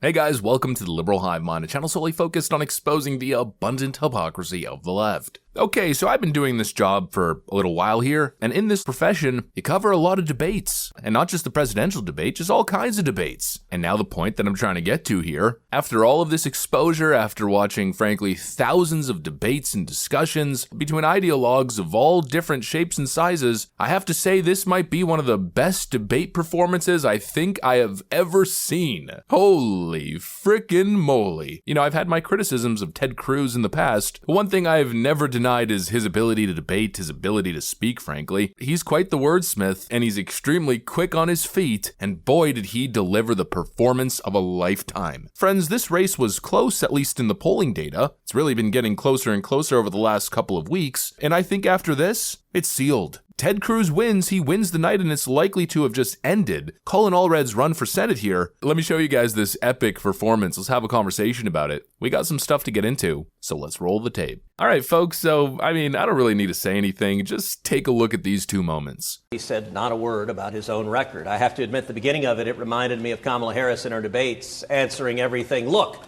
Hey guys, welcome to the Liberal Hive Mind, a channel solely focused on exposing the abundant hypocrisy of the left. Okay, so I've been doing this job for a little while here, and in this profession, you cover a lot of debates. And not just the presidential debate, just all kinds of debates. And now the point that I'm trying to get to here, after all of this exposure, after watching, frankly, thousands of debates and discussions between ideologues of all different shapes and sizes, I have to say this might be one of the best debate performances I think I have ever seen. Holy frickin' moly. You know, I've had my criticisms of Ted Cruz in the past, but one thing I've never denied is his ability to debate, his ability to speak, frankly. He's quite the wordsmith, and he's extremely quick on his feet, and boy did he deliver the performance of a lifetime. Friends, this race was close, at least in the polling data. It's really been getting closer and closer over the last couple of weeks, and I think after this, it's sealed. Ted Cruz wins, he wins the night, and it's likely to have just ended Colin Allred's run for Senate here. Let me show you guys this epic performance. Let's have a conversation about it. We got some stuff to get into, so let's roll the tape. All right, folks, so, I don't really need to say anything. Just take a look at these two moments. He said not a word about his own record. I have to admit, the beginning of it reminded me of Kamala Harris in her debates, answering everything. Look,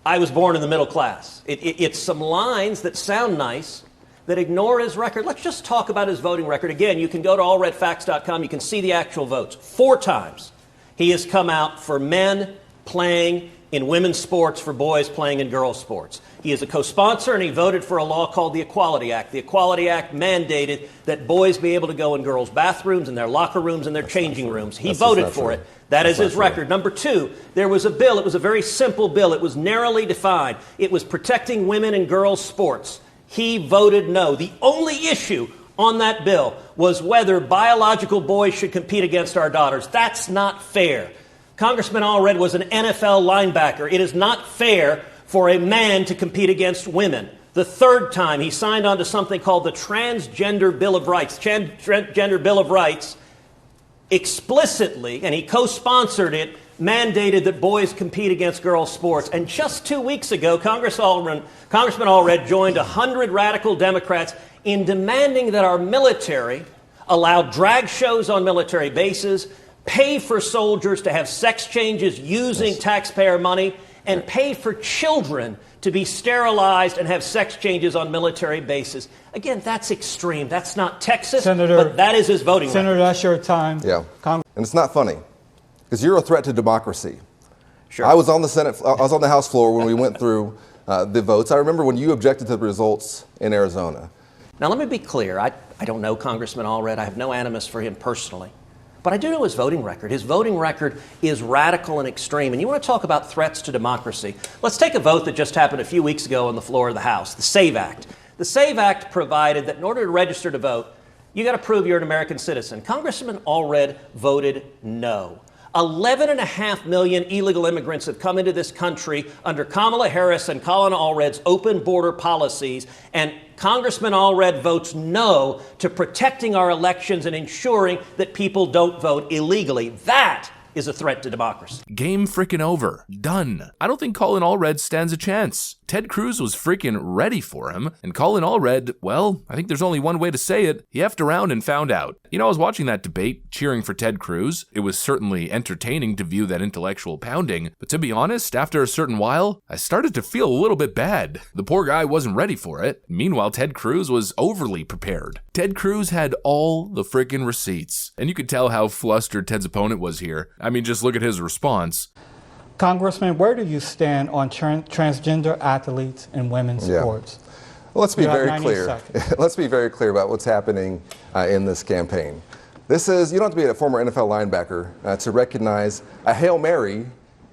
I was born in the middle class. It's some lines that sound nice, that ignore his record. Let's just talk about his voting record. Again, you can go to allredfacts.com. You can see the actual votes. 4 times he has come out for men playing in women's sports, for boys playing in girls' sports. He is a co-sponsor, and he voted for a law called the Equality Act. The Equality Act mandated that boys be able to go in girls' bathrooms, in their locker rooms, and their changing rooms. He voted for it. That is his record. Number 2, there was a bill. It was a very simple bill. It was narrowly defined. It was protecting women in girls' sports. He voted no. The only issue on that bill was whether biological boys should compete against our daughters. That's not fair. Congressman Allred was an NFL linebacker. It is not fair for a man to compete against women. The 3rd time, he signed on to something called the Transgender Bill of Rights. Transgender Bill of Rights explicitly, and he co-sponsored it, mandated that boys compete against girls' sports. And just 2 weeks ago, Congressman Allred joined 100 radical Democrats in demanding that our military allow drag shows on military bases, pay for soldiers to have sex changes using taxpayer money, and pay for children to be sterilized and have sex changes on military bases. Again, that's extreme. That's not Texas, but that is his voting record. Senator, that's your time. Yeah, and it's not funny, because you're a threat to democracy. Sure. I was on the House floor when we went through the votes. I remember when you objected to the results in Arizona. Now, let me be clear. I don't know Congressman Allred. I have no animus for him personally. But I do know his voting record. His voting record is radical and extreme. And you want to talk about threats to democracy? Let's take a vote that just happened a few weeks ago on the floor of the House, the SAVE Act. The SAVE Act provided that in order to register to vote, you got to prove you're an American citizen. Congressman Allred voted no. 11.5 million illegal immigrants have come into this country under Kamala Harris and Colin Allred's open border policies, and Congressman Allred votes no to protecting our elections and ensuring that people don't vote illegally. That is a threat to democracy. Game frickin' over. Done. I don't think Colin Allred stands a chance. Ted Cruz was freaking ready for him, and Colin Allred, well, I think there's only one way to say it. He effed around and found out. You know, I was watching that debate, cheering for Ted Cruz. It was certainly entertaining to view that intellectual pounding, but to be honest, after a certain while, I started to feel a little bit bad. The poor guy wasn't ready for it. Meanwhile, Ted Cruz was overly prepared. Ted Cruz had all the frickin' receipts, and you could tell how flustered Ted's opponent was here. Just look at his response. Congressman, where do you stand on transgender athletes in women's sports? Well, let's be very clear. Let's be very clear about what's happening in this campaign. This is, you don't have to be a former NFL linebacker to recognize a Hail Mary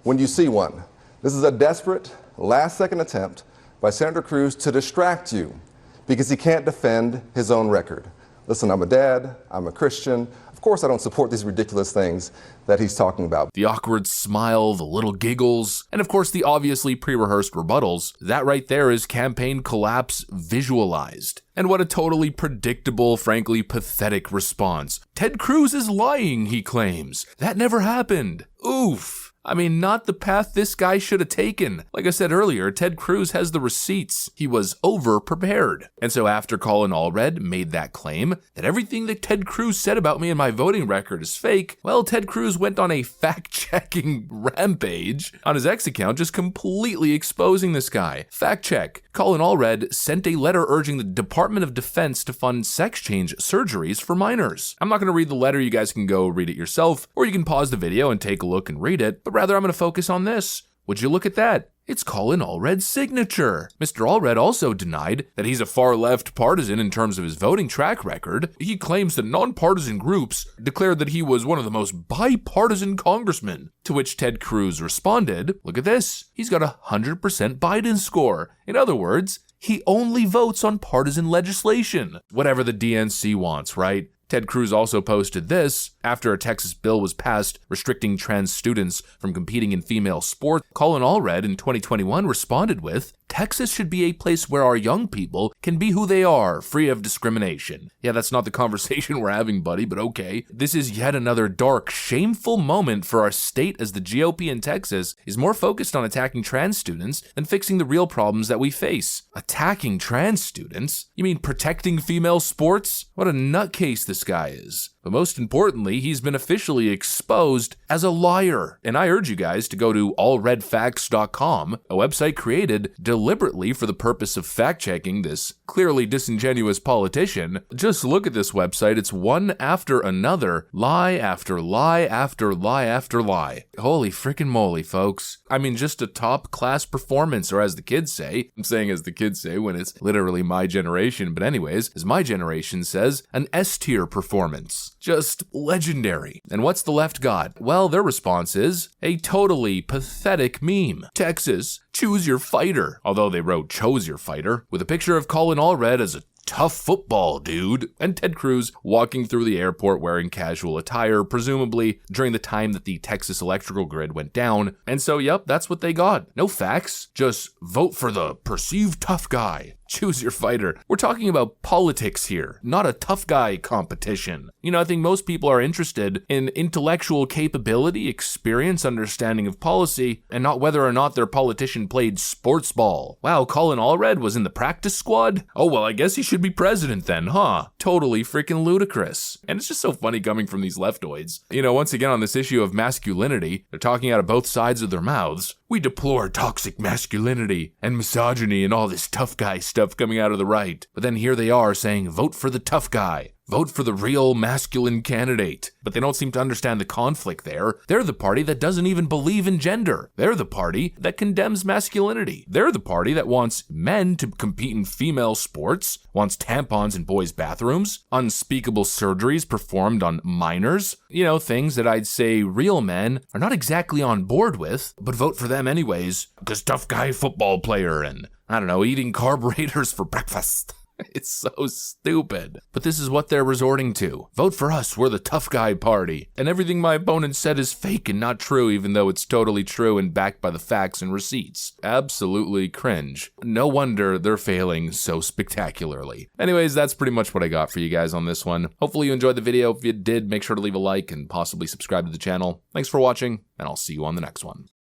when you see one. This is a desperate, last-second attempt by Senator Cruz to distract you because he can't defend his own record. Listen, I'm a dad, I'm a Christian. Of course I don't support these ridiculous things that he's talking about. The awkward smile, the little giggles, and of course the obviously pre-rehearsed rebuttals. That right there is campaign collapse visualized. And what a totally predictable, frankly pathetic response. Ted Cruz is lying, he claims. That never happened. Oof. I mean, not the path this guy should have taken. Like I said earlier, Ted Cruz has the receipts. He was over-prepared. And so after Colin Allred made that claim that everything that Ted Cruz said about me and my voting record is fake, well, Ted Cruz went on a fact-checking rampage on his X account, just completely exposing this guy. Fact check. Colin Allred sent a letter urging the Department of Defense to fund sex change surgeries for minors. I'm not going to read the letter. You guys can go read it yourself, or you can pause the video and take a look and read it, but rather I'm going to focus on this. Would you look at that? It's Colin Allred's signature. Mr. Allred also denied that he's a far-left partisan in terms of his voting track record. He claims that nonpartisan groups declared that he was one of the most bipartisan congressmen, to which Ted Cruz responded, look at this, he's got a 100% Biden score. In other words, he only votes on partisan legislation. Whatever the DNC wants, right? Ted Cruz also posted this. After a Texas bill was passed restricting trans students from competing in female sports, Colin Allred in 2021 responded with, Texas should be a place where our young people can be who they are, free of discrimination. Yeah, that's not the conversation we're having, buddy, but okay. This is yet another dark, shameful moment for our state, as the GOP in Texas is more focused on attacking trans students than fixing the real problems that we face. Attacking trans students? You mean protecting female sports? What a nutcase this guy is. But most importantly, he's been officially exposed as a liar. And I urge you guys to go to allredfacts.com, a website created deliberately for the purpose of fact-checking this clearly disingenuous politician. Just look at this website. It's one after another, lie after lie after lie after lie. Holy frickin' moly, folks. I mean, just a top-class performance, or as the kids say, I'm saying as the kids say when it's literally my generation, but anyways, as my generation says, an S-tier performance. Just legendary. And what's the left got? Well, their response is a totally pathetic meme. Texas, choose your fighter. Although they wrote chose your fighter, with a picture of Colin Allred as a tough football dude, and Ted Cruz walking through the airport wearing casual attire, presumably during the time that the Texas electrical grid went down. And so, yep, that's what they got. No facts, just vote for the perceived tough guy. Choose your fighter. We're talking about politics here, not a tough guy competition. You know, I think most people are interested in intellectual capability, experience, understanding of policy, and not whether or not their politician played sports ball. Wow, Colin Allred was in the practice squad? Oh, well, I guess he should be president then, huh? Totally freaking ludicrous. And it's just so funny coming from these leftoids. You know, once again on this issue of masculinity, they're talking out of both sides of their mouths. We deplore toxic masculinity and misogyny and all this tough guy stuff coming out of the right. But then here they are saying, vote for the tough guy. Vote for the real masculine candidate. But they don't seem to understand the conflict there. They're the party that doesn't even believe in gender. They're the party that condemns masculinity. They're the party that wants men to compete in female sports, wants tampons in boys' bathrooms, unspeakable surgeries performed on minors. You know, things that I'd say real men are not exactly on board with, but vote for them anyways, because tough guy football player and, I don't know, eating carburetors for breakfast. It's so stupid. But this is what they're resorting to. Vote for us, we're the tough guy party. And everything my opponent said is fake and not true, even though it's totally true and backed by the facts and receipts. Absolutely cringe. No wonder they're failing so spectacularly. Anyways, that's pretty much what I got for you guys on this one. Hopefully you enjoyed the video. If you did, make sure to leave a like and possibly subscribe to the channel. Thanks for watching, and I'll see you on the next one.